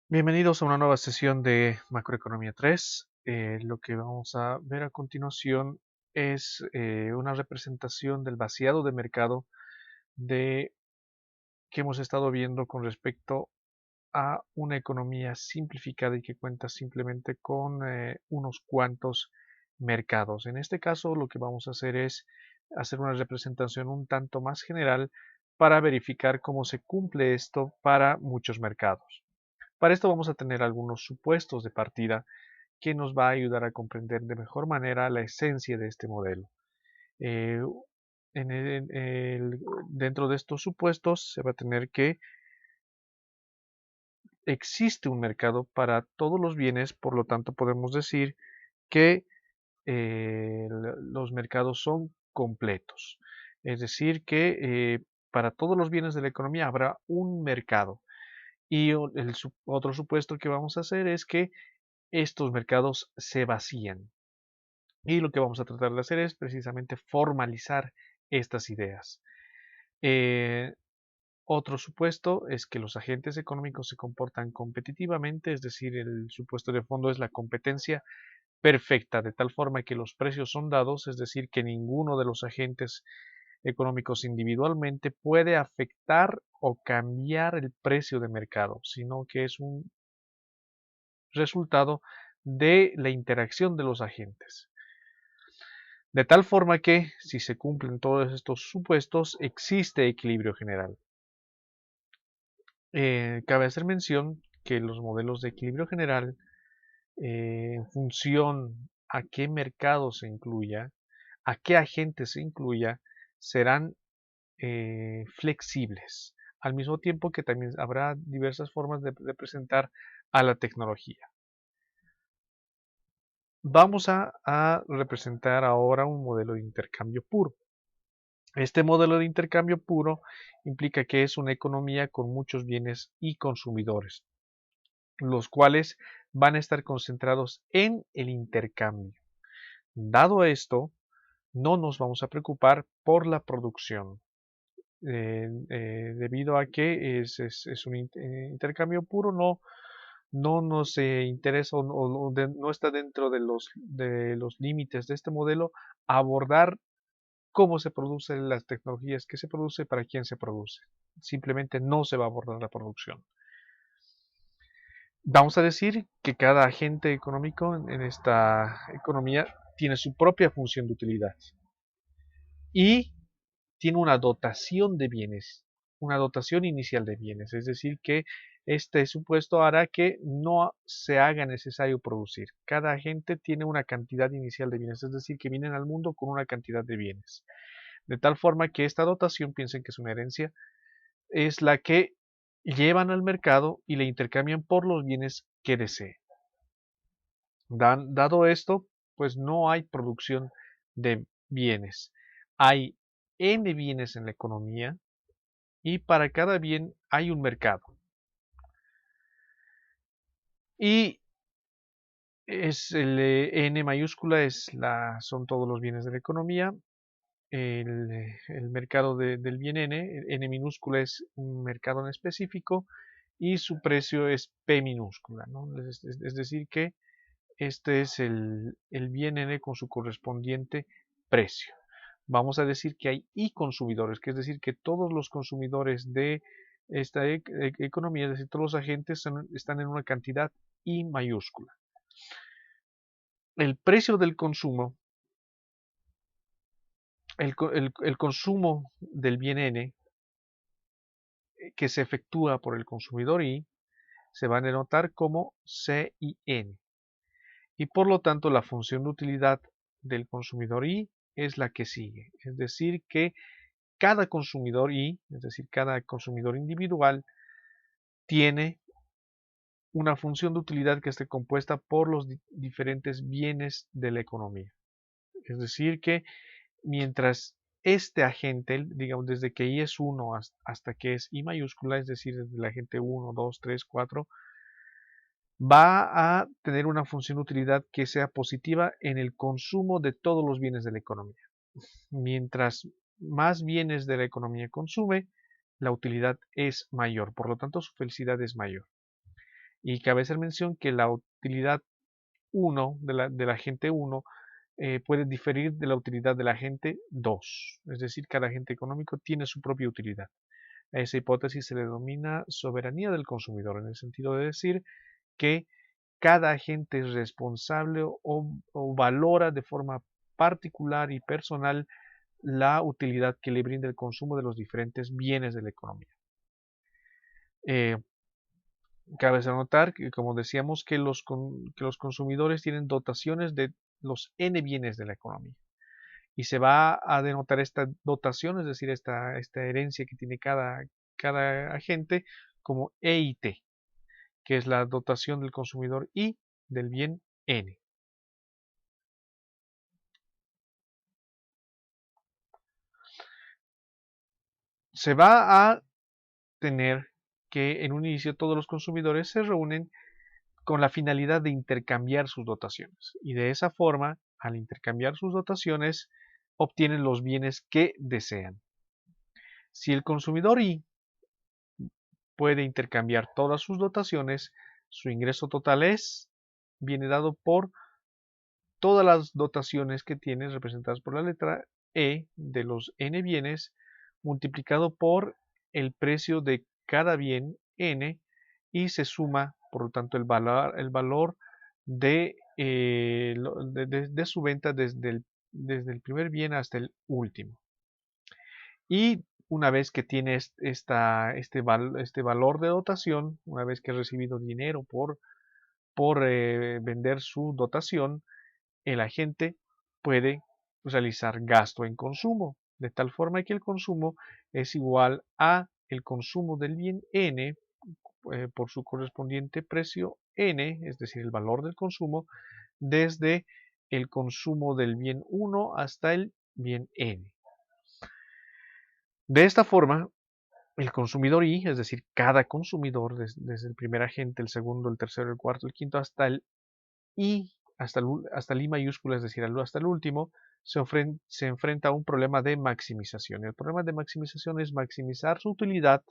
Bienvenidos a una nueva sesión de Macroeconomía 3. Lo que vamos a ver a continuación es una representación del vaciado de mercado de, que hemos estado viendo con respecto a una economía simplificada y que cuenta simplemente con unos cuantos mercados. En este caso, lo que vamos a hacer es hacer una representación un tanto más general para verificar cómo se cumple esto para muchos mercados. Para esto vamos a tener algunos supuestos de partida que nos va a ayudar a comprender de mejor manera la esencia de este modelo. Eh, Dentro de estos supuestos se va a tener que existe un mercado para todos los bienes, por lo tanto podemos decir que los mercados son completos. Es decir, que para todos los bienes de la economía habrá un mercado. Y otro supuesto que vamos a hacer es que estos mercados se vacían. Y lo que vamos a tratar de hacer es precisamente formalizar estas ideas. Eh, Otro supuesto es que los agentes económicos se comportan competitivamente, es decir, el supuesto de fondo es la competencia perfecta, de tal forma que los precios son dados, es decir, que ninguno de los agentes económicos individualmente puede afectar o cambiar el precio de mercado, sino que es un resultado de la interacción de los agentes. De tal forma que, si se cumplen todos estos supuestos, existe equilibrio general. Cabe hacer mención que los modelos de equilibrio general, en función a qué mercado se incluya, a qué agente se incluya, serán flexibles, al mismo tiempo que también habrá diversas formas de presentar a la tecnología. Vamos a representar ahora un modelo de intercambio puro. Este modelo de intercambio puro implica que es una economía con muchos bienes y consumidores, los cuales van a estar concentrados en el intercambio. Dado esto, no nos vamos a preocupar por la producción, debido a que es un intercambio puro, no nos interesa o no está dentro de los límites de este modelo abordar cómo se producen las tecnologías, qué se produce, para quién se produce. Simplemente no se va a abordar la producción. Vamos a decir que cada agente económico en esta economía tiene su propia función de utilidad y tiene una dotación de bienes, una dotación inicial de bienes, es decir, que este supuesto hará que no se haga necesario producir. Cada agente tiene una cantidad inicial de bienes, es decir, que vienen al mundo con una cantidad de bienes. De tal forma que esta dotación, piensen que es una herencia, es la que llevan al mercado y le intercambian por los bienes que deseen. Dado esto, pues no hay producción de bienes. Hay N bienes en la economía y para cada bien hay un mercado. Y es N mayúscula son todos los bienes de la economía. El mercado del bien N minúscula es un mercado en específico y su precio es P minúscula, ¿no? Es decir que este es el bien N con su correspondiente precio. Vamos a decir que hay I consumidores, que es decir que todos los consumidores de esta economía, es decir, todos los agentes están en una cantidad I mayúscula. El precio del consumo, el consumo del bien N que se efectúa por el consumidor I se va a denotar como CIN. Y por lo tanto la función de utilidad del consumidor I es la que sigue. Es decir, que cada consumidor I, es decir, cada consumidor individual, tiene una función de utilidad que esté compuesta por los diferentes bienes de la economía. Es decir, que mientras este agente, digamos, desde que I es 1 hasta que es I mayúscula, es decir, desde el agente 1, 2, 3, 4, va a tener una función de utilidad que sea positiva en el consumo de todos los bienes de la economía. Mientras más bienes de la economía consume, la utilidad es mayor, por lo tanto su felicidad es mayor. Y cabe hacer mención que la utilidad 1 de la agente 1 puede diferir de la utilidad del agente 2. Es decir, cada agente económico tiene su propia utilidad. A esa hipótesis se le denomina soberanía del consumidor, en el sentido de decir que cada agente es responsable o valora de forma particular y personal la utilidad que le brinda el consumo de los diferentes bienes de la economía. Cabe anotar que, como decíamos, que que los consumidores tienen dotaciones de los N bienes de la economía. Y se va a denotar esta dotación, es decir, esta herencia que tiene cada agente, como EIT, que es la dotación del consumidor I del bien N. Se va a tener que en un inicio todos los consumidores se reúnen con la finalidad de intercambiar sus dotaciones. Y de esa forma, al intercambiar sus dotaciones, obtienen los bienes que desean. Si el consumidor I puede intercambiar todas sus dotaciones, su ingreso total viene dado por todas las dotaciones que tiene representadas por la letra E de los N bienes multiplicado por el precio de cada bien N y se suma, por lo tanto, el valor de su venta desde el primer bien hasta el último. Y una vez que tiene este valor de dotación, una vez que ha recibido dinero por vender su dotación, el agente puede realizar gasto en consumo, de tal forma que el consumo es igual a el consumo del bien N por su correspondiente precio N, es decir, el valor del consumo, desde el consumo del bien 1 hasta el bien N. De esta forma, el consumidor I, es decir, cada consumidor, desde el primer agente, el segundo, el tercero, el cuarto, el quinto, hasta el I, hasta el I mayúscula, es decir, hasta el último, se enfrenta a un problema de maximización. El problema de maximización es maximizar su utilidad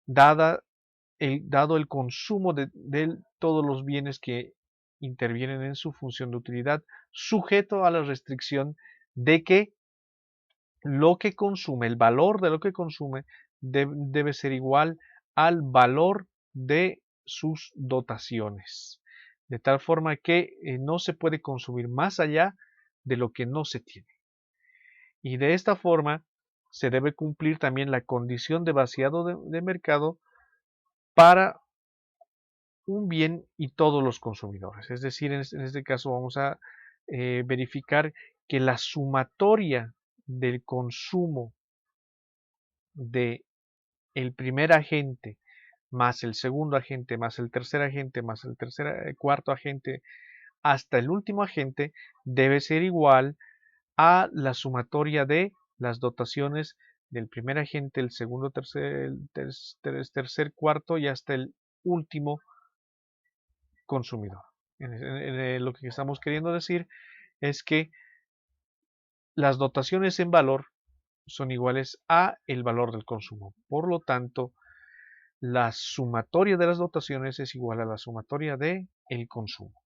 dado el consumo de todos los bienes que intervienen en su función de utilidad, sujeto a la restricción de que lo que consume, el valor de lo que consume, debe ser igual al valor de sus dotaciones. De tal forma que no se puede consumir más allá de lo que no se tiene. Y de esta forma se debe cumplir también la condición de vaciado de mercado para un bien y todos los consumidores. Es decir, en este caso vamos a verificar que la sumatoria del consumo de el primer agente más el segundo agente más el tercer agente más el cuarto agente hasta el último agente debe ser igual a la sumatoria de las dotaciones del primer agente, el segundo, tercer, cuarto y hasta el último consumidor. Lo que estamos queriendo decir es que las dotaciones en valor son iguales a el valor del consumo. Por lo tanto, la sumatoria de las dotaciones es igual a la sumatoria de el consumo.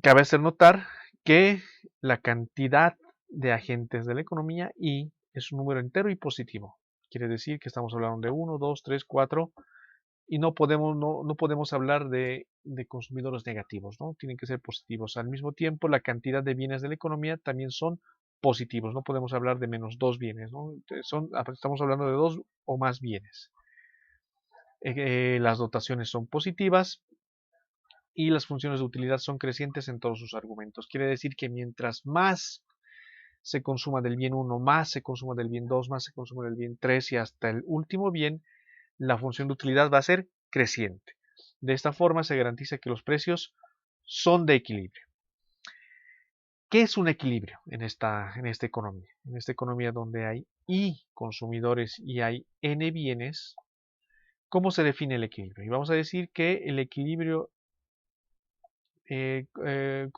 Cabe hacer notar que la cantidad de agentes de la economía I es un número entero y positivo. Quiere decir que estamos hablando de 1, 2, 3, 4 y no podemos hablar de consumidores negativos, ¿no? Tienen que ser positivos. Al mismo tiempo, la cantidad de bienes de la economía también son positivos. No podemos hablar de menos 2 bienes, ¿no? Estamos hablando de 2 o más bienes. Las dotaciones son positivas y las funciones de utilidad son crecientes en todos sus argumentos. Quiere decir que mientras más se consuma del bien 1, más se consuma del bien 2, más se consuma del bien 3 y hasta el último bien, la función de utilidad va a ser creciente. De esta forma se garantiza que los precios son de equilibrio. ¿Qué es un equilibrio en esta economía? En esta economía donde hay I consumidores y hay N bienes, ¿cómo se define el equilibrio? Y vamos a decir que el equilibrio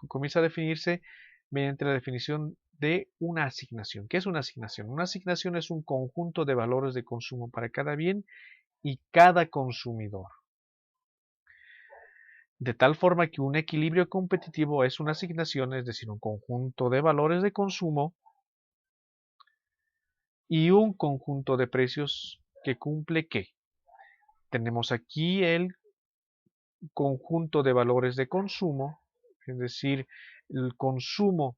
comienza a definirse mediante la definición de una asignación. ¿Qué es una asignación? Una asignación es un conjunto de valores de consumo para cada bien y cada consumidor. De tal forma que un equilibrio competitivo es una asignación, es decir, un conjunto de valores de consumo y un conjunto de precios que cumple ¿qué? Tenemos aquí el conjunto de valores de consumo, es decir, el consumo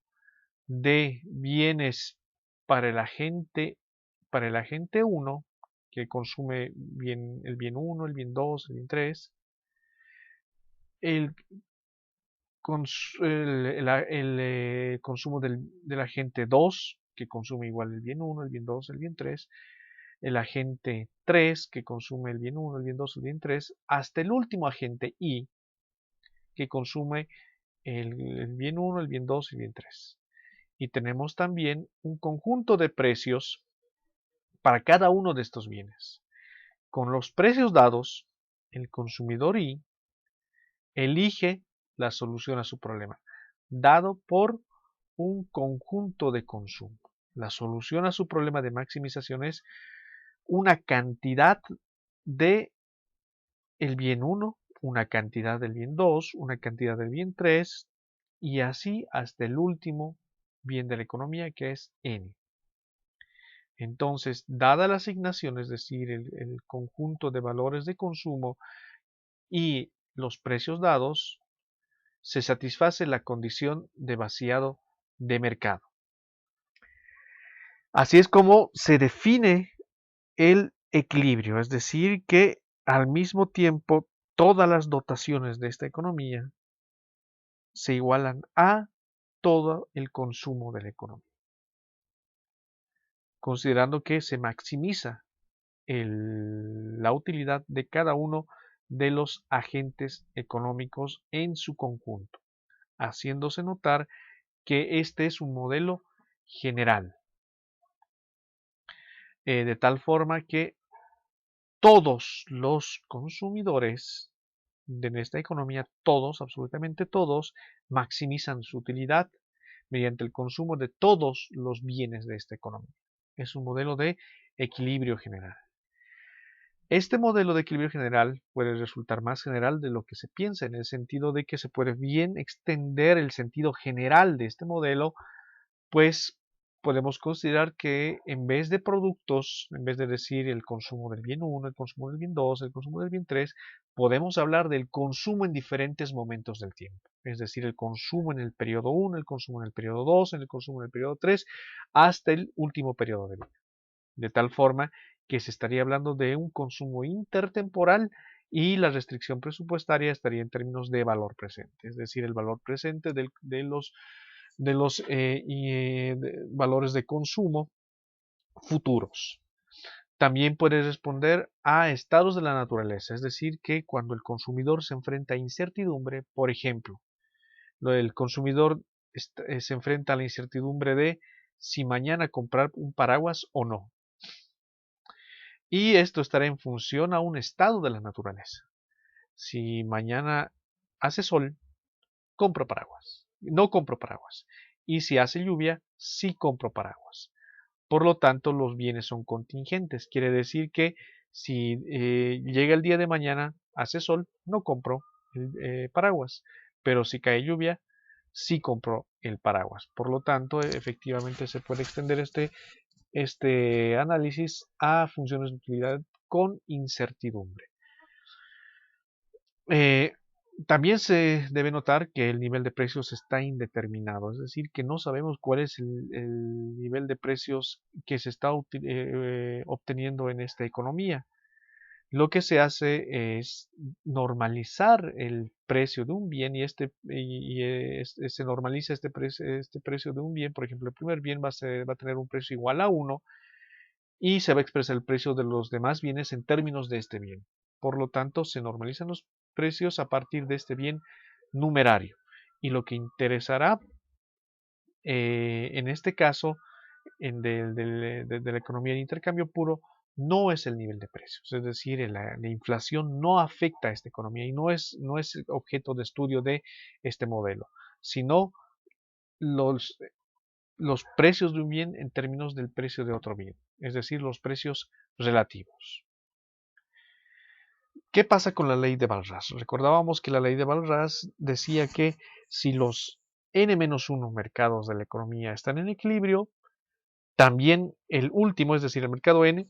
de bienes para el agente 1, que consume el bien 1, el bien 2, el bien 3, el, consumo del agente 2, que consume igual el bien 1, el bien 2, el bien 3, el agente 3, que consume el bien 1, el bien 2, el bien 3, hasta el último agente I, que consume el bien 1, el bien 2 y el bien 3. Y tenemos también un conjunto de precios para cada uno de estos bienes. Con los precios dados, el consumidor I elige la solución a su problema, dado por un conjunto de consumo. La solución a su problema de maximización es una cantidad de el bien 1, una cantidad del bien 2, una cantidad del bien 3 y así hasta el último bien de la economía que es N. Entonces, dada la asignación, es decir, el conjunto de valores de consumo y los precios dados, se satisface la condición de vaciado de mercado. Así es como se define el equilibrio, es decir, que al mismo tiempo todas las dotaciones de esta economía se igualan a todo el consumo de la economía, considerando que se maximiza la utilidad de cada uno de los agentes económicos en su conjunto, haciéndose notar que este es un modelo general, de tal forma que todos los consumidores de esta economía, todos, absolutamente todos, maximizan su utilidad mediante el consumo de todos los bienes de esta economía. Es un modelo de equilibrio general. Este modelo de equilibrio general puede resultar más general de lo que se piensa, en el sentido de que se puede bien extender el sentido general de este modelo, pues podemos considerar que en vez de productos, en vez de decir el consumo del bien 1, el consumo del bien 2, el consumo del bien 3, podemos hablar del consumo en diferentes momentos del tiempo. Es decir, el consumo en el periodo 1, el consumo en el periodo 2, en el consumo en el periodo 3, hasta el último periodo de vida. De tal forma que se estaría hablando de un consumo intertemporal y la restricción presupuestaria estaría en términos de valor presente, es decir, el valor presente de los valores de consumo futuros. También puede responder a estados de la naturaleza, es decir, que cuando el consumidor se enfrenta a incertidumbre, por ejemplo, el consumidor se enfrenta a la incertidumbre de si mañana comprar un paraguas o no. Y esto estará en función a un estado de la naturaleza. Si mañana hace sol, compro paraguas. No compro paraguas. Y si hace lluvia, sí compro paraguas. Por lo tanto, los bienes son contingentes. Quiere decir que si llega el día de mañana, hace sol, no compro el paraguas. Pero si cae lluvia, sí compro el paraguas. Por lo tanto, efectivamente se puede extender este análisis a funciones de utilidad con incertidumbre. Eh, También se debe notar que el nivel de precios está indeterminado, es decir, que no sabemos cuál es el nivel de precios que se está obteniendo en esta economía. Lo que se hace es normalizar el precio de un bien y se normaliza este precio de un bien. Por ejemplo, el primer bien va a tener un precio igual a 1 y se va a expresar el precio de los demás bienes en términos de este bien. Por lo tanto, se normalizan los precios a partir de este bien numerario. Y lo que interesará en este caso de la economía de intercambio puro no es el nivel de precios, es decir, la inflación no afecta a esta economía y no es objeto de estudio de este modelo, sino los, los precios de un bien en términos del precio de otro bien, es decir, los precios relativos. ¿Qué pasa con la ley de Balras? Recordábamos que la ley de Balras decía que si los n-1 mercados de la economía están en equilibrio, también el último, es decir, el mercado n,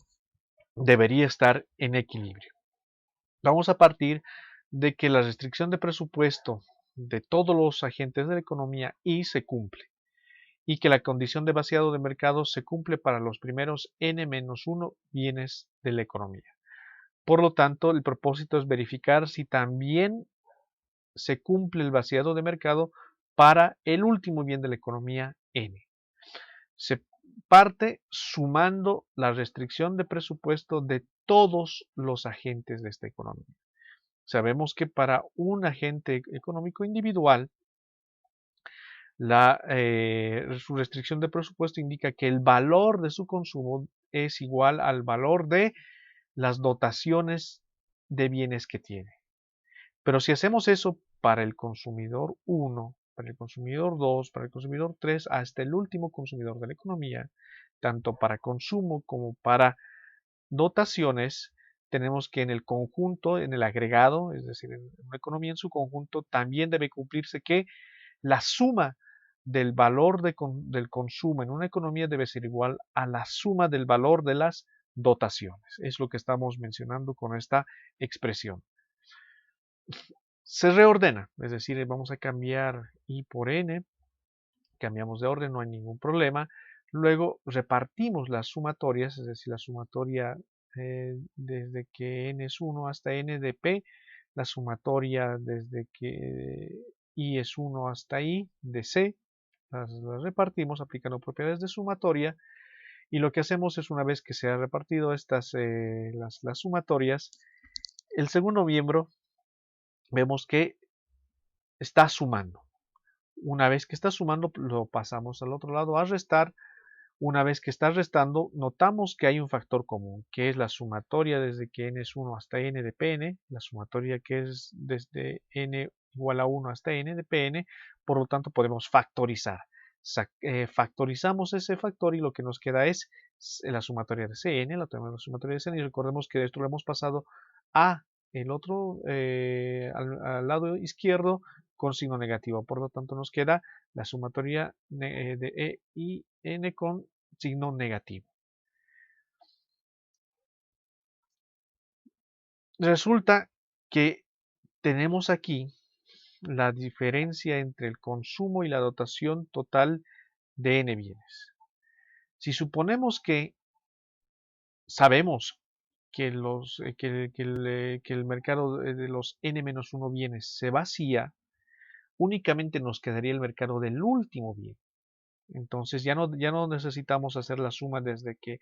debería estar en equilibrio. Vamos a partir de que la restricción de presupuesto de todos los agentes de la economía y se cumple, y que la condición de vaciado de mercado se cumple para los primeros n-1 bienes de la economía. Por lo tanto, el propósito es verificar si también se cumple el vaciado de mercado para el último bien de la economía n. Se parte sumando la restricción de presupuesto de todos los agentes de esta economía. Sabemos que para un agente económico individual, su restricción de presupuesto indica que el valor de su consumo es igual al valor de las dotaciones de bienes que tiene. Pero si hacemos eso para el consumidor 1, para el consumidor 2, para el consumidor 3, hasta el último consumidor de la economía, tanto para consumo como para dotaciones, tenemos que en el conjunto, en el agregado, es decir, en una economía en su conjunto, también debe cumplirse que la suma del valor del consumo en una economía debe ser igual a la suma del valor de las dotaciones. Es lo que estamos mencionando con esta expresión. Se reordena, es decir, vamos a cambiar i por n, cambiamos de orden, no hay ningún problema. Luego repartimos las sumatorias, es decir, la sumatoria desde que n es 1 hasta n de p, la sumatoria desde que i es 1 hasta i de c, las repartimos aplicando propiedades de sumatoria, y lo que hacemos es, una vez que se ha repartido las sumatorias, el segundo miembro vemos que está sumando. Una vez que está sumando, lo pasamos al otro lado a restar. Una vez que está restando, notamos que hay un factor común, que es la sumatoria desde que n es 1 hasta n de pn, la sumatoria que es desde n igual a 1 hasta n de pn, por lo tanto podemos factorizar. Factorizamos ese factor y lo que nos queda es la sumatoria de cn, la sumatoria de cn, y recordemos que esto lo hemos pasado a el otro, al lado izquierdo con signo negativo, por lo tanto nos queda la sumatoria de e y n con signo negativo. Resulta que tenemos aquí la diferencia entre el consumo y la dotación total de n bienes. Si suponemos que sabemos que, que el mercado de los n-1 bienes se vacía, únicamente nos quedaría el mercado del último bien. Entonces ya no necesitamos hacer la suma desde que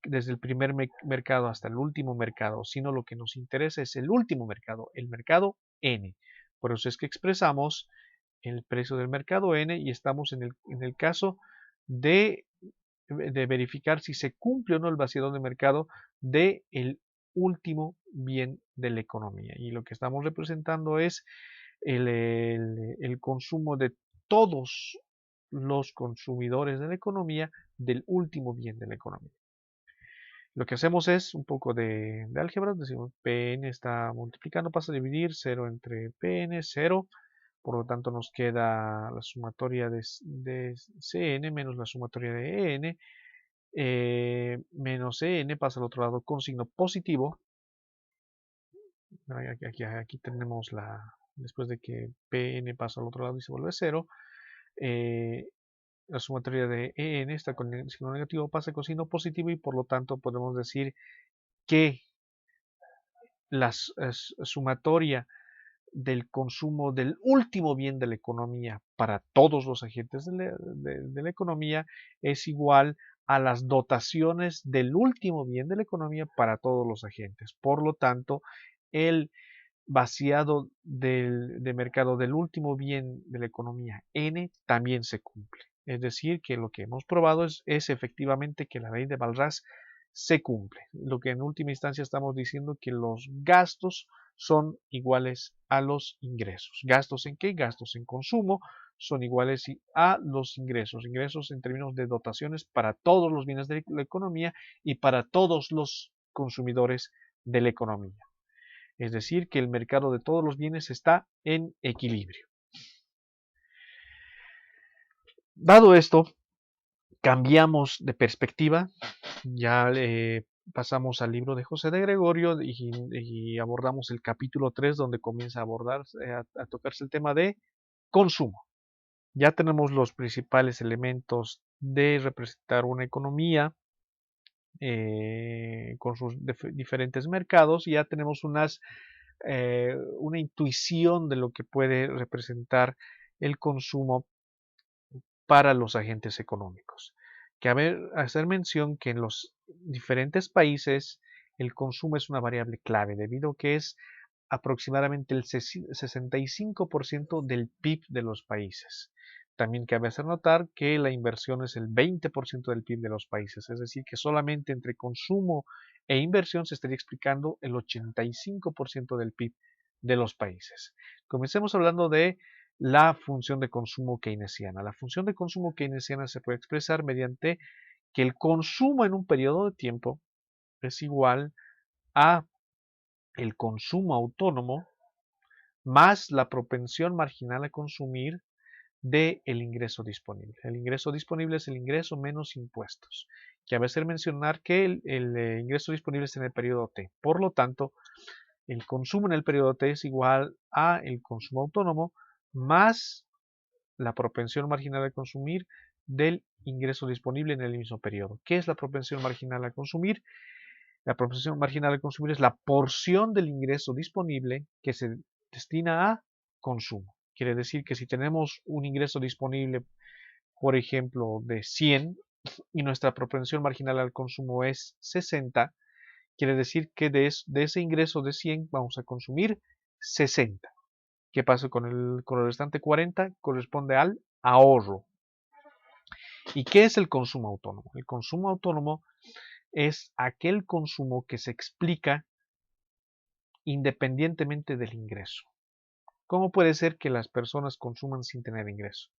desde el primer mercado hasta el último mercado, sino lo que nos interesa es el último mercado, el mercado N. Por eso es que expresamos el precio del mercado N y estamos en el caso de verificar si se cumple o no el vaciado de mercado del último bien de la economía. Y lo que estamos representando es el consumo de todos los consumidores de la economía del último bien de la economía. Lo que hacemos es un poco de álgebra, decimos Pn está multiplicando, pasa a dividir 0 entre Pn, 0, por lo tanto nos queda la sumatoria de Cn menos la sumatoria de En, menos En pasa al otro lado con signo positivo. Aquí tenemos después de que Pn pasa al otro lado y se vuelve 0, la sumatoria de En está con el signo negativo, pasa con signo positivo y por lo tanto podemos decir que la sumatoria del consumo del último bien de la economía para todos los agentes de la economía es igual a las dotaciones del último bien de la economía para todos los agentes. Por lo tanto, el vaciado de mercado del último bien de la economía N también se cumple. Es decir, que lo que hemos probado es efectivamente que la ley de Balras se cumple. Lo que en última instancia estamos diciendo que los gastos son iguales a los ingresos. ¿Gastos en qué? Gastos en consumo son iguales a los ingresos. Ingresos en términos de dotaciones para todos los bienes de la economía y para todos los consumidores de la economía. Es decir, que el mercado de todos los bienes está en equilibrio. Dado esto, cambiamos de perspectiva, ya pasamos al libro de José de Gregorio y abordamos el capítulo 3 donde comienza a abordar, a tocarse el tema de consumo. Ya tenemos los principales elementos de representar una economía con sus diferentes mercados y ya tenemos una intuición de lo que puede representar el consumo para los agentes económicos. Que hacer mención que en los diferentes países el consumo es una variable clave debido a que es aproximadamente el 65% del PIB de los países. También cabe hacer notar que la inversión es el 20% del PIB de los países, es decir, que solamente entre consumo e inversión se estaría explicando el 85% del PIB de los países. Comencemos hablando de la función de consumo keynesiana. La función de consumo keynesiana se puede expresar mediante que el consumo en un periodo de tiempo es igual a el consumo autónomo más la propensión marginal a consumir del ingreso disponible. El ingreso disponible es el ingreso menos impuestos. Cabe hacer mencionar que el ingreso disponible es en el periodo T. Por lo tanto, el consumo en el periodo T es igual a el consumo autónomo más la propensión marginal a consumir del ingreso disponible en el mismo periodo. ¿Qué es la propensión marginal a consumir? La propensión marginal a consumir es la porción del ingreso disponible que se destina a consumo. Quiere decir que si tenemos un ingreso disponible, por ejemplo, de 100 y nuestra propensión marginal al consumo es 60, quiere decir que de ese ingreso de 100 vamos a consumir 60. ¿Qué pasa con el restante 40? Corresponde al ahorro. ¿Y qué es el consumo autónomo? El consumo autónomo es aquel consumo que se explica independientemente del ingreso. ¿Cómo puede ser que las personas consuman sin tener ingreso?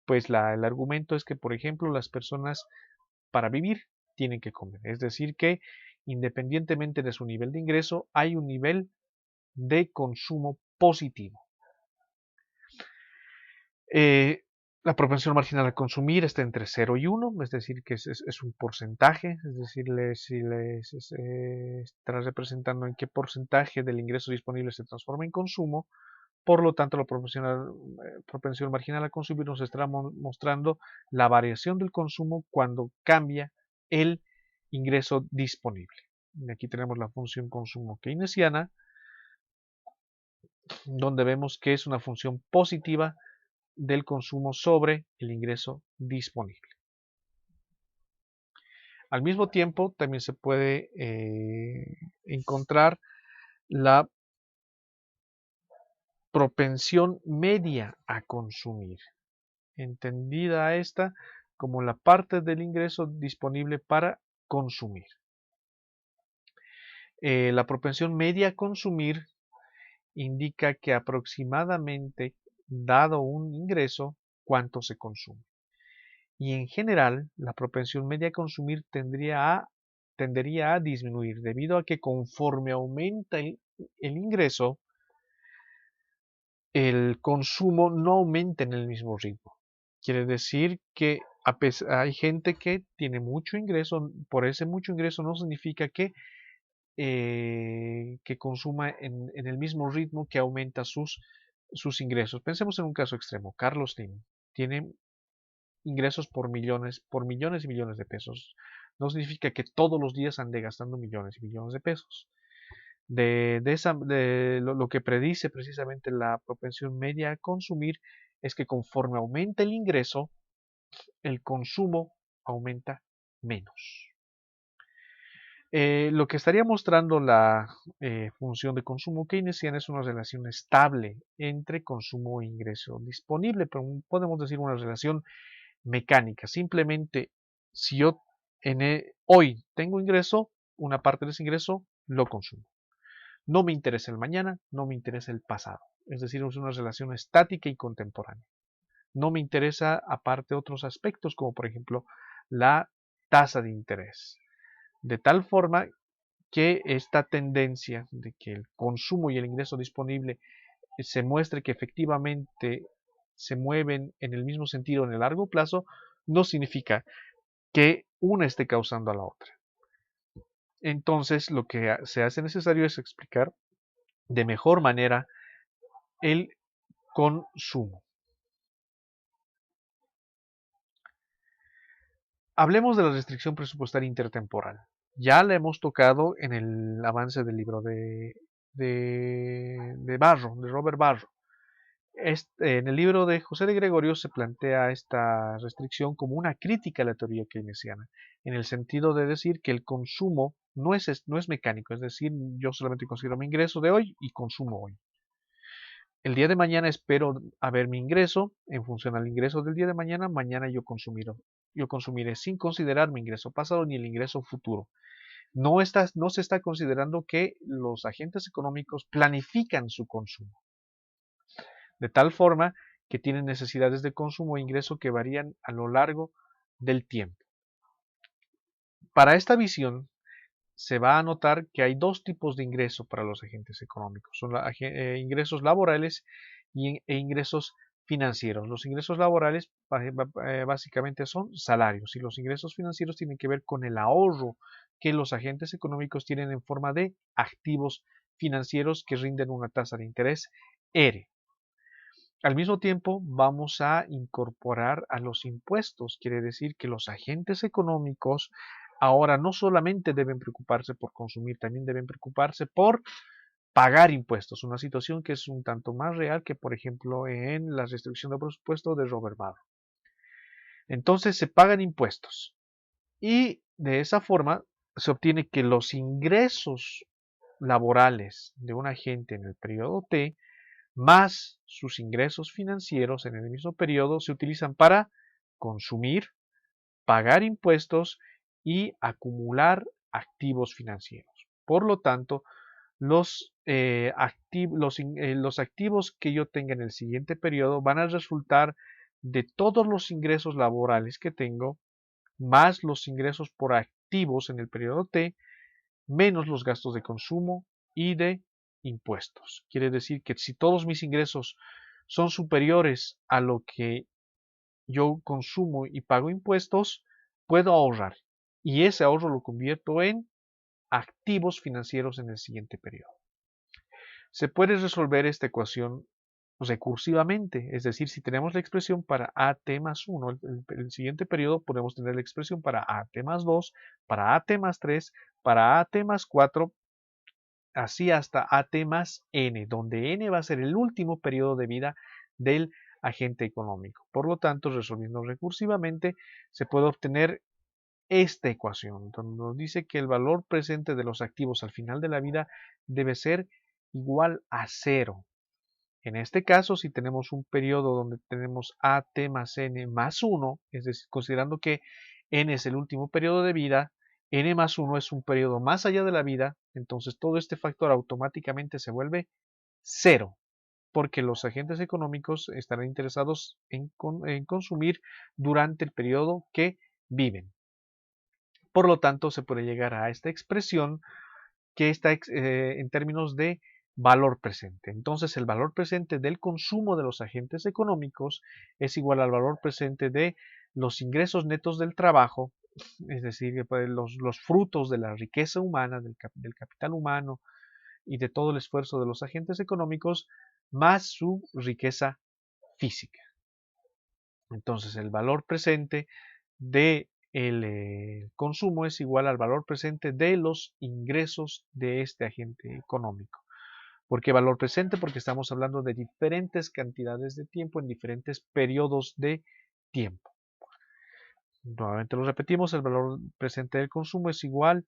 Pues el argumento es que, por ejemplo, las personas para vivir tienen que comer. Es decir, que independientemente de su nivel de ingreso, hay un nivel de consumo positivo. La propensión marginal a consumir está entre 0 y 1, es decir, que es un porcentaje, es decir, si está representando en qué porcentaje del ingreso disponible se transforma en consumo. Por lo tanto, la propensión marginal a consumir nos estará mostrando la variación del consumo cuando cambia el ingreso disponible. Y aquí tenemos la función consumo keynesiana, donde vemos que es una función positiva del consumo sobre el ingreso disponible. Al mismo tiempo, también se puede encontrar la propensión media a consumir, entendida esta como la parte del ingreso disponible para consumir. La propensión media a consumir indica que aproximadamente, dado un ingreso, cuánto se consume. Y en general, la propensión media a consumir tendería a disminuir, debido a que conforme aumenta el ingreso, el consumo no aumenta en el mismo ritmo. Quiere decir que hay gente que tiene mucho ingreso, por ese mucho ingreso no significa que consuma en el mismo ritmo que aumenta sus ingresos. Pensemos en un caso extremo. Carlos Slim tiene ingresos por millones y millones de pesos. No significa que todos los días ande gastando millones y millones de pesos. Lo que predice precisamente la propensión media a consumir es que conforme aumenta el ingreso, el consumo aumenta menos. Lo que estaría mostrando la función de consumo keynesiana es una relación estable entre consumo e ingreso disponible, pero podemos decir una relación mecánica. Simplemente, si yo hoy tengo ingreso, una parte de ese ingreso lo consumo. No me interesa el mañana, no me interesa el pasado. Es decir, es una relación estática y contemporánea. No me interesa aparte otros aspectos, como por ejemplo la tasa de interés. De tal forma que esta tendencia de que el consumo y el ingreso disponible se muestre que efectivamente se mueven en el mismo sentido en el largo plazo, no significa que una esté causando a la otra. Entonces, lo que se hace necesario es explicar de mejor manera el consumo. Hablemos de la restricción presupuestaria intertemporal. Ya la hemos tocado en el avance del libro de Barro, de Robert Barro. En el libro de José de Gregorio se plantea esta restricción como una crítica a la teoría keynesiana, en el sentido de decir que el consumo no es mecánico, es decir, yo solamente considero mi ingreso de hoy y consumo hoy. El día de mañana espero a ver mi ingreso, en función al ingreso del día de mañana, mañana yo consumiré sin considerar mi ingreso pasado ni el ingreso futuro. No se está considerando que los agentes económicos planifican su consumo, de tal forma que tienen necesidades de consumo e ingreso que varían a lo largo del tiempo. Para esta visión se va a notar que hay dos tipos de ingreso para los agentes económicos. Son ingresos laborales e ingresos financieros. Los ingresos laborales básicamente son salarios y los ingresos financieros tienen que ver con el ahorro que los agentes económicos tienen en forma de activos financieros que rinden una tasa de interés ERE. Al mismo tiempo, vamos a incorporar a los impuestos. Quiere decir que los agentes económicos ahora no solamente deben preocuparse por consumir, también deben preocuparse por pagar impuestos. Una situación que es un tanto más real que, por ejemplo, en la restricción de presupuesto de Robert Barro. Entonces se pagan impuestos y de esa forma se obtiene que los ingresos laborales de un agente en el periodo T más sus ingresos financieros en el mismo periodo se utilizan para consumir, pagar impuestos y acumular activos financieros. Por lo tanto, los activos que yo tenga en el siguiente periodo van a resultar de todos los ingresos laborales que tengo, más los ingresos por activos en el periodo T, menos los gastos de consumo y de impuestos. Quiere decir que si todos mis ingresos son superiores a lo que yo consumo y pago impuestos, puedo ahorrar. Y ese ahorro lo convierto en activos financieros en el siguiente periodo. Se puede resolver esta ecuación recursivamente, es decir, si tenemos la expresión para AT más 1, el siguiente periodo podemos tener la expresión para AT más 2, para AT más 3, para AT más 4, así hasta AT más N, donde N va a ser el último periodo de vida del agente económico. Por lo tanto, resolviendo recursivamente, se puede obtener esta ecuación, donde nos dice que el valor presente de los activos al final de la vida debe ser igual a 0. En este caso, si tenemos un periodo donde tenemos AT más N más 1, es decir, considerando que N es el último periodo de vida, N más 1 es un periodo más allá de la vida, entonces todo este factor automáticamente se vuelve 0, porque los agentes económicos estarán interesados en consumir durante el periodo que viven. Por lo tanto, se puede llegar a esta expresión que está en términos de valor presente. Entonces, el valor presente del consumo de los agentes económicos es igual al valor presente de los ingresos netos del trabajo, es decir, los frutos de la riqueza humana, del capital humano y de todo el esfuerzo de los agentes económicos, más su riqueza física. Entonces, el valor presente de el consumo es igual al valor presente de los ingresos de este agente económico. ¿Por qué valor presente? Porque estamos hablando de diferentes cantidades de tiempo en diferentes periodos de tiempo. Nuevamente lo repetimos, el valor presente del consumo es igual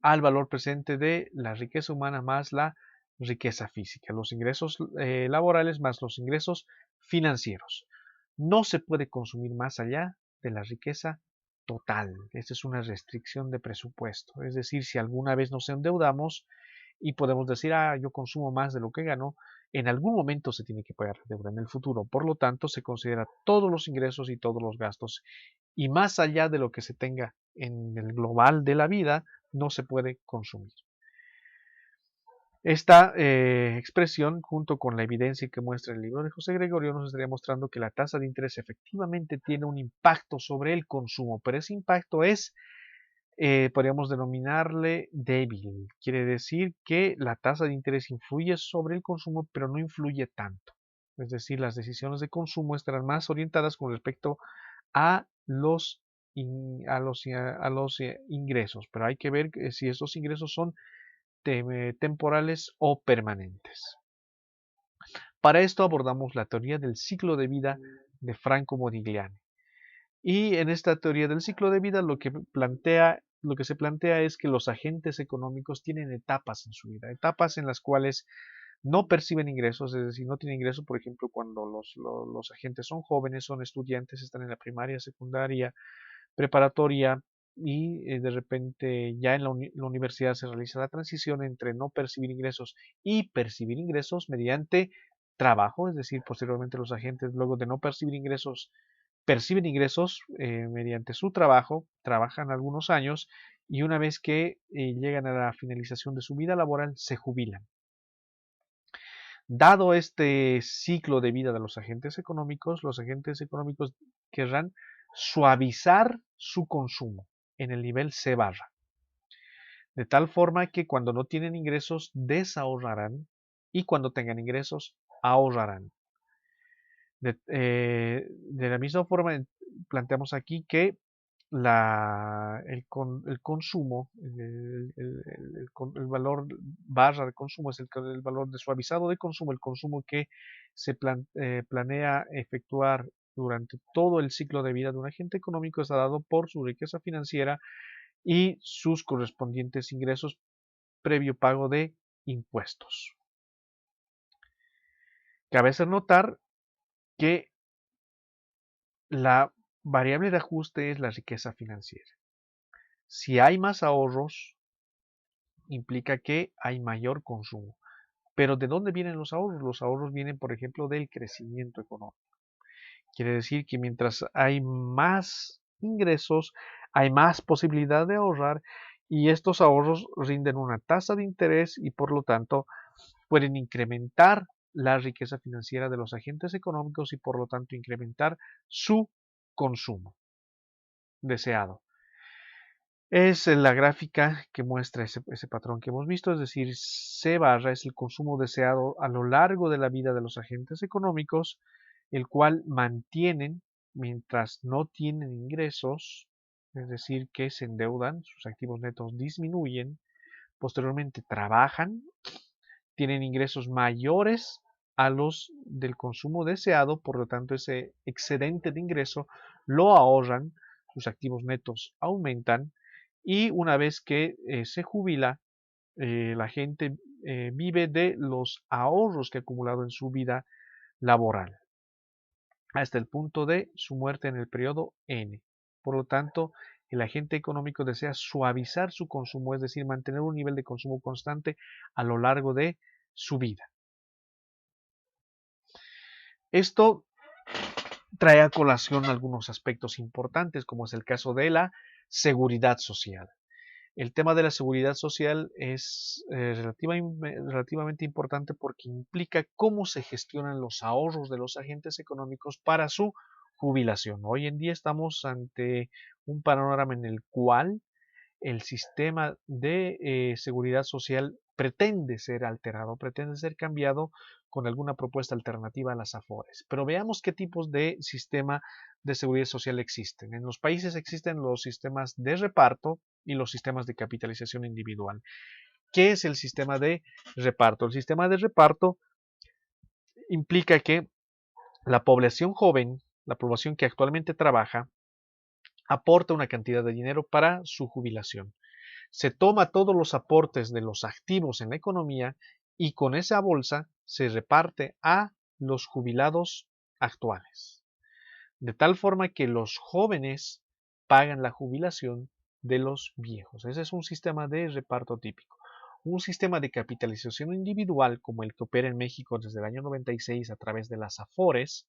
al valor presente de la riqueza humana más la riqueza física, los ingresos laborales más los ingresos financieros. No se puede consumir más allá de la riqueza total. Esta es una restricción de presupuesto. Es decir, si alguna vez nos endeudamos y podemos decir, yo consumo más de lo que gano, en algún momento se tiene que pagar la deuda en el futuro. Por lo tanto, se considera todos los ingresos y todos los gastos. Y más allá de lo que se tenga en el global de la vida, no se puede consumir. Esta expresión, junto con la evidencia que muestra el libro de José Gregorio, nos estaría mostrando que la tasa de interés efectivamente tiene un impacto sobre el consumo, pero ese impacto es, podríamos denominarle débil. Quiere decir que la tasa de interés influye sobre el consumo, pero no influye tanto. Es decir, las decisiones de consumo estarán más orientadas con respecto a los, ingresos, pero hay que ver si estos ingresos son temporales o permanentes. Para esto abordamos la teoría del ciclo de vida de Franco Modigliani. Y en esta teoría del ciclo de vida lo que se plantea es que los agentes económicos tienen etapas en su vida, etapas en las cuales no perciben ingresos, es decir, no tienen ingresos, por ejemplo, cuando los agentes son jóvenes, son estudiantes, están en la primaria, secundaria, preparatoria, y de repente ya en la universidad se realiza la transición entre no percibir ingresos y percibir ingresos mediante trabajo, es decir, posteriormente los agentes luego de no percibir ingresos perciben ingresos mediante su trabajo, trabajan algunos años y una vez que llegan a la finalización de su vida laboral se jubilan. Dado este ciclo de vida de los agentes económicos querrán suavizar su consumo en el nivel C barra, de tal forma que cuando no tienen ingresos desahorrarán y cuando tengan ingresos ahorrarán. De la misma forma, planteamos aquí que el consumo, el valor barra de consumo es el valor de suavizado de consumo, el consumo que se planea efectuar durante todo el ciclo de vida de un agente económico está dado por su riqueza financiera y sus correspondientes ingresos previo pago de impuestos. Cabe hacer notar que la variable de ajuste es la riqueza financiera. Si hay más ahorros, implica que hay mayor consumo. Pero ¿de dónde vienen los ahorros? Los ahorros vienen, por ejemplo, del crecimiento económico. Quiere decir que mientras hay más ingresos, hay más posibilidad de ahorrar y estos ahorros rinden una tasa de interés y por lo tanto pueden incrementar la riqueza financiera de los agentes económicos y por lo tanto incrementar su consumo deseado. Es la gráfica que muestra ese patrón que hemos visto, es decir, C barra es el consumo deseado a lo largo de la vida de los agentes económicos, el cual mantienen mientras no tienen ingresos, es decir, que se endeudan, sus activos netos disminuyen, posteriormente trabajan, tienen ingresos mayores a los del consumo deseado, por lo tanto ese excedente de ingreso lo ahorran, sus activos netos aumentan y una vez que se jubila, la gente vive de los ahorros que ha acumulado en su vida laboral, hasta el punto de su muerte en el periodo N. Por lo tanto, el agente económico desea suavizar su consumo, es decir, mantener un nivel de consumo constante a lo largo de su vida. Esto trae a colación algunos aspectos importantes, como es el caso de la seguridad social. El tema de la seguridad social es relativamente importante porque implica cómo se gestionan los ahorros de los agentes económicos para su jubilación. Hoy en día estamos ante un panorama en el cual el sistema de seguridad social pretende ser alterado, pretende ser cambiado con alguna propuesta alternativa a las AFORES. Pero veamos qué tipos de sistema de seguridad social existen. En los países existen los sistemas de reparto y los sistemas de capitalización individual. ¿Qué es el sistema de reparto? El sistema de reparto implica que la población joven, la población que actualmente trabaja, aporta una cantidad de dinero para su jubilación. Se toma todos los aportes de los activos en la economía y con esa bolsa se reparte a los jubilados actuales. De tal forma que los jóvenes pagan la jubilación de los viejos. Ese es un sistema de reparto típico. Un sistema de capitalización individual como el que opera en México desde el año 96 a través de las AFORES,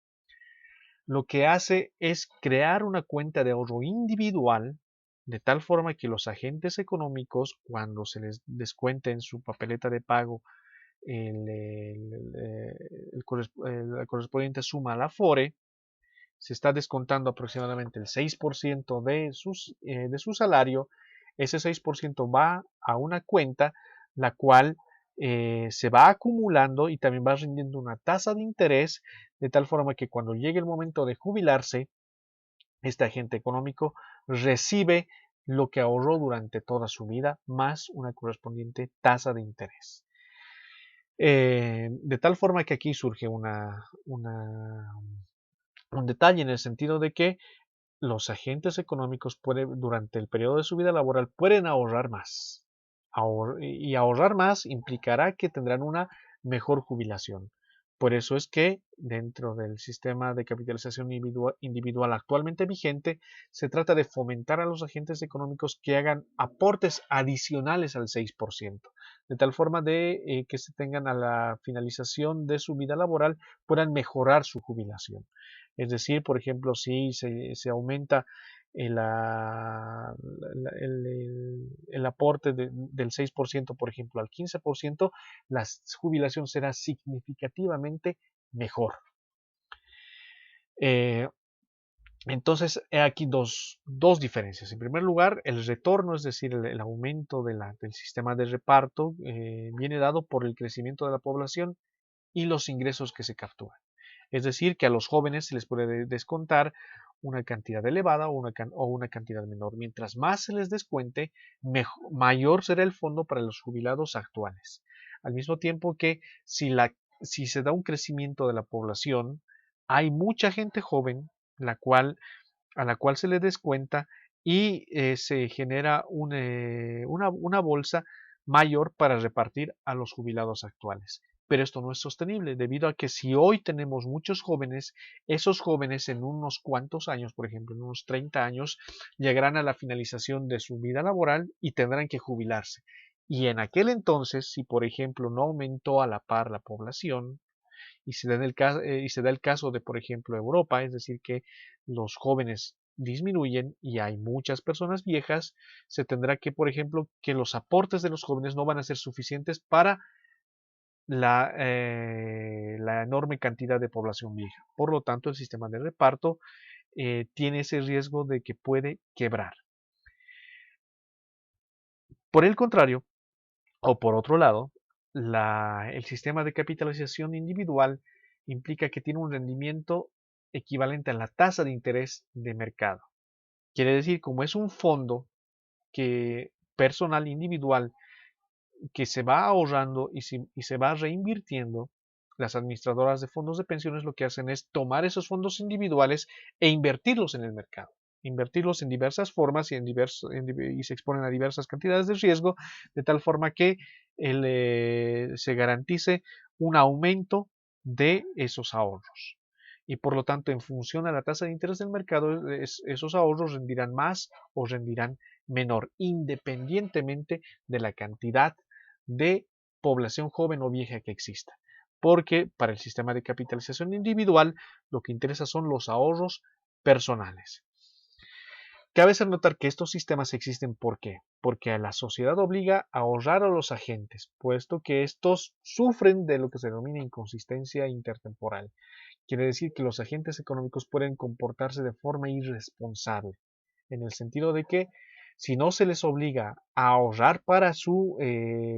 lo que hace es crear una cuenta de ahorro individual de tal forma que los agentes económicos, cuando se les descuente en su papeleta de pago la correspondiente suma al Afore, se está descontando aproximadamente el 6% de su salario. Ese 6% va a una cuenta, la cual se va acumulando y también va rindiendo una tasa de interés, de tal forma que cuando llegue el momento de jubilarse, este agente económico recibe lo que ahorró durante toda su vida, más una correspondiente tasa de interés. De tal forma que aquí surge un detalle en el sentido de que los agentes económicos durante el periodo de su vida laboral pueden ahorrar más. Y ahorrar más implicará que tendrán una mejor jubilación. Por eso es que dentro del sistema de capitalización individual actualmente vigente, se trata de fomentar a los agentes económicos que hagan aportes adicionales al 6%, de tal forma de que se tengan a la finalización de su vida laboral, puedan mejorar su jubilación. Es decir, por ejemplo, si se aumenta el aporte del 6%, por ejemplo, al 15%, la jubilación será significativamente mejor. Entonces, hay aquí dos diferencias. En primer lugar, el retorno, es decir, el aumento del sistema de reparto, viene dado por el crecimiento de la población y los ingresos que se capturan. Es decir, que a los jóvenes se les puede descontar una cantidad elevada o una cantidad menor. Mientras más se les descuente, mayor será el fondo para los jubilados actuales. Al mismo tiempo que si se da un crecimiento de la población, hay mucha gente joven a la cual se le descuenta y se genera una bolsa mayor para repartir a los jubilados actuales. Pero esto no es sostenible, debido a que si hoy tenemos muchos jóvenes, esos jóvenes en unos cuantos años, por ejemplo, en unos 30 años, llegarán a la finalización de su vida laboral y tendrán que jubilarse. Y en aquel entonces, si por ejemplo no aumentó a la par la población, y se da el caso de, por ejemplo, Europa, es decir, que los jóvenes disminuyen y hay muchas personas viejas, se tendrá que, por ejemplo, que los aportes de los jóvenes no van a ser suficientes para la enorme cantidad de población vieja. Por lo tanto, el sistema de reparto tiene ese riesgo de que puede quebrar. Por el contrario, o por otro lado, el sistema de capitalización individual implica que tiene un rendimiento equivalente a la tasa de interés de mercado. Quiere decir, como es un fondo personal individual que se va ahorrando y se va reinvirtiendo, las administradoras de fondos de pensiones lo que hacen es tomar esos fondos individuales e invertirlos en el mercado. Invertirlos en diversas formas y se exponen a diversas cantidades de riesgo, de tal forma que se garantice un aumento de esos ahorros. Y por lo tanto, en función a la tasa de interés del mercado, esos ahorros rendirán más o rendirán menor, independientemente de la cantidad de población joven o vieja que exista. Porque para el sistema de capitalización individual lo que interesa son los ahorros personales. Cabe notar que estos sistemas existen ¿por qué? Porque a la sociedad obliga a ahorrar a los agentes, puesto que estos sufren de lo que se denomina inconsistencia intertemporal. Quiere decir que los agentes económicos pueden comportarse de forma irresponsable, en el sentido de que si no se les obliga a ahorrar para su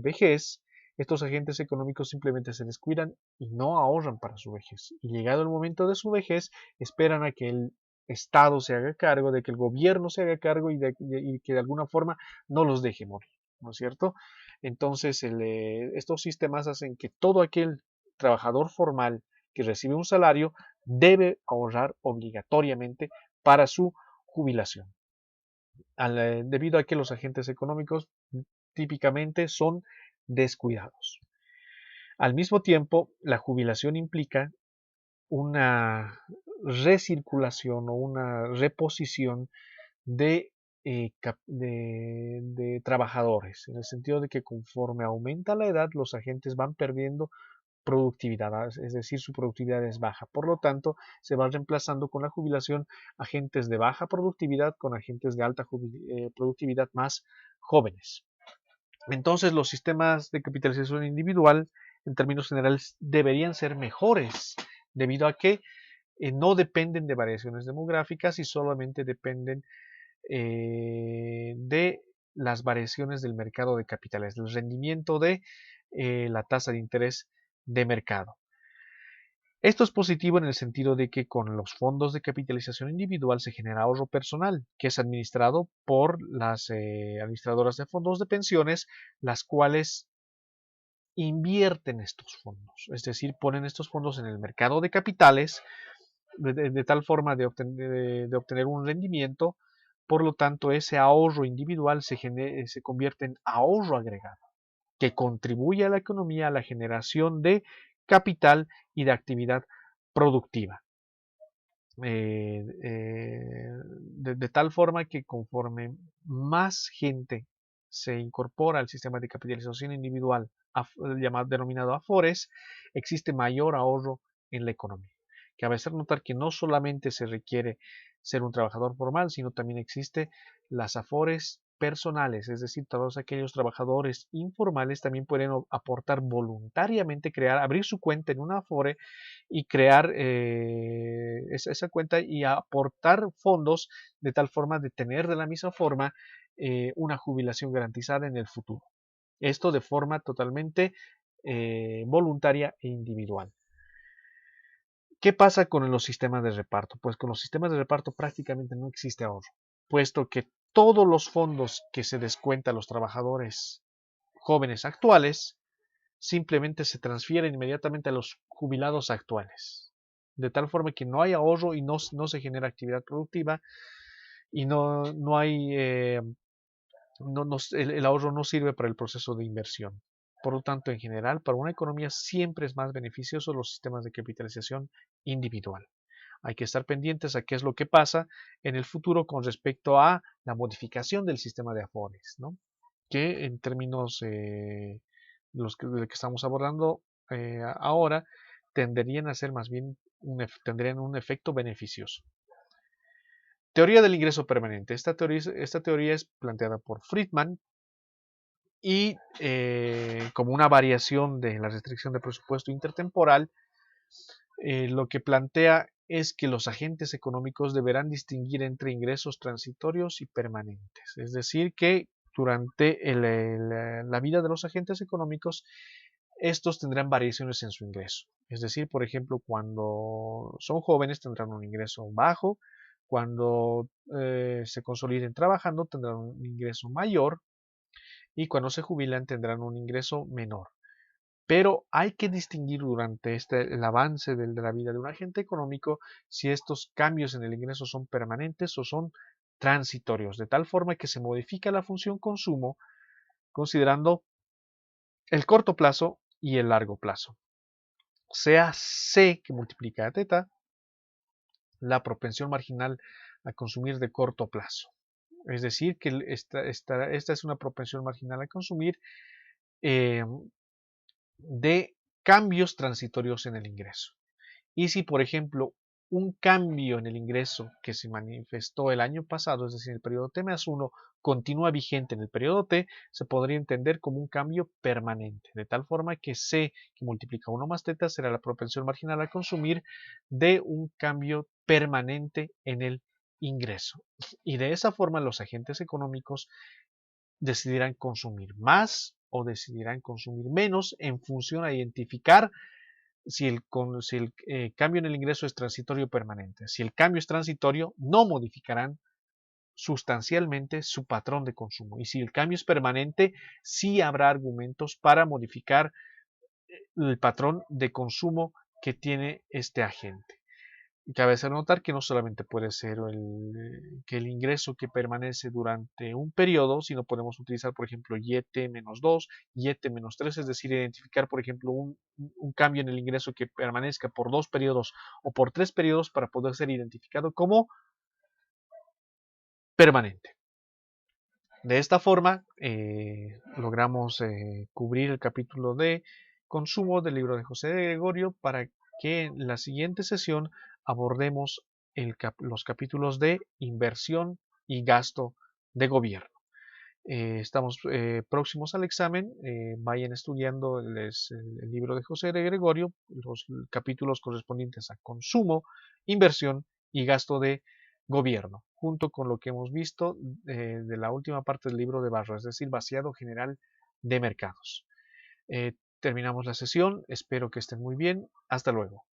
vejez, estos agentes económicos simplemente se descuidan y no ahorran para su vejez. Y llegado el momento de su vejez, esperan a que el Estado se haga cargo, de que el gobierno se haga cargo y que de alguna forma no los deje morir, ¿no es cierto? Entonces, estos sistemas hacen que todo aquel trabajador formal que recibe un salario debe ahorrar obligatoriamente para su jubilación, debido a que los agentes económicos típicamente son descuidados. Al mismo tiempo, la jubilación implica una recirculación o una reposición de trabajadores, en el sentido de que conforme aumenta la edad, los agentes van perdiendo productividad, es decir, su productividad es baja. Por lo tanto, se va reemplazando con la jubilación agentes de baja productividad con agentes de alta productividad más jóvenes. Entonces, los sistemas de capitalización individual, en términos generales, deberían ser mejores, debido a que no dependen de variaciones demográficas y solamente dependen de las variaciones del mercado de capitales, del rendimiento de la tasa de interés de mercado. Esto es positivo en el sentido de que con los fondos de capitalización individual se genera ahorro personal, que es administrado por las administradoras de fondos de pensiones, las cuales invierten estos fondos, es decir, ponen estos fondos en el mercado de capitales de tal forma de obtener un rendimiento. Por lo tanto, ese ahorro individual se convierte en ahorro agregado, que contribuye a la economía, a la generación de capital y de actividad productiva. De tal forma que conforme más gente se incorpora al sistema de capitalización individual denominado Afores, existe mayor ahorro en la economía. Cabe hacer notar que no solamente se requiere ser un trabajador formal, sino también existe las Afores personales, es decir, todos aquellos trabajadores informales también pueden aportar voluntariamente, abrir su cuenta en una Afore y crear esa cuenta y aportar fondos de tal forma de tener de la misma forma una jubilación garantizada en el futuro. Esto de forma totalmente voluntaria e individual. ¿Qué pasa con los sistemas de reparto? Pues con los sistemas de reparto prácticamente no existe ahorro, puesto que todos los fondos que se descuentan a los trabajadores jóvenes actuales simplemente se transfieren inmediatamente a los jubilados actuales. De tal forma que no hay ahorro y no se genera actividad productiva y no hay, el ahorro no sirve para el proceso de inversión. Por lo tanto, en general, para una economía siempre es más beneficioso los sistemas de capitalización individual. Hay que estar pendientes a qué es lo que pasa en el futuro con respecto a la modificación del sistema de Afores, ¿no? Que en términos de los que estamos abordando ahora tenderían a ser más bien tendrían un efecto beneficioso. Teoría del ingreso permanente. Esta teoría es planteada por Friedman y como una variación de la restricción de presupuesto intertemporal, lo que plantea es que los agentes económicos deberán distinguir entre ingresos transitorios y permanentes. Es decir, que durante la vida de los agentes económicos, estos tendrán variaciones en su ingreso. Es decir, por ejemplo, cuando son jóvenes tendrán un ingreso bajo, cuando se consoliden trabajando tendrán un ingreso mayor y cuando se jubilan tendrán un ingreso menor. Pero hay que distinguir durante el avance de la vida de un agente económico si estos cambios en el ingreso son permanentes o son transitorios, de tal forma que se modifica la función consumo considerando el corto plazo y el largo plazo. Sea C que multiplica a teta la propensión marginal a consumir de corto plazo. Es decir, que esta es una propensión marginal a consumir eh, de cambios transitorios en el ingreso. Y si, por ejemplo, un cambio en el ingreso que se manifestó el año pasado, es decir, el periodo T+1, continúa vigente en el periodo T, se podría entender como un cambio permanente, de tal forma que C que multiplica 1 más teta será la propensión marginal a consumir de un cambio permanente en el ingreso. Y de esa forma los agentes económicos decidirán consumir más o decidirán consumir menos en función a identificar si el cambio en el ingreso es transitorio o permanente. Si el cambio es transitorio, no modificarán sustancialmente su patrón de consumo. Y si el cambio es permanente, sí habrá argumentos para modificar el patrón de consumo que tiene este agente. Cabe hacer notar que no solamente puede ser que el ingreso que permanece durante un periodo, sino podemos utilizar, por ejemplo, YT-2, YT-3, es decir, identificar, por ejemplo, un cambio en el ingreso que permanezca por 2 periodos o por 3 periodos para poder ser identificado como permanente. De esta forma, logramos cubrir el capítulo de consumo del libro de José de Gregorio para que en la siguiente sesión abordemos los capítulos de inversión y gasto de gobierno. Estamos próximos al examen, vayan estudiando el libro de José de Gregorio, los capítulos correspondientes a consumo, inversión y gasto de gobierno, junto con lo que hemos visto de la última parte del libro de Barro, es decir, vaciado general de mercados. Terminamos la sesión, espero que estén muy bien, hasta luego.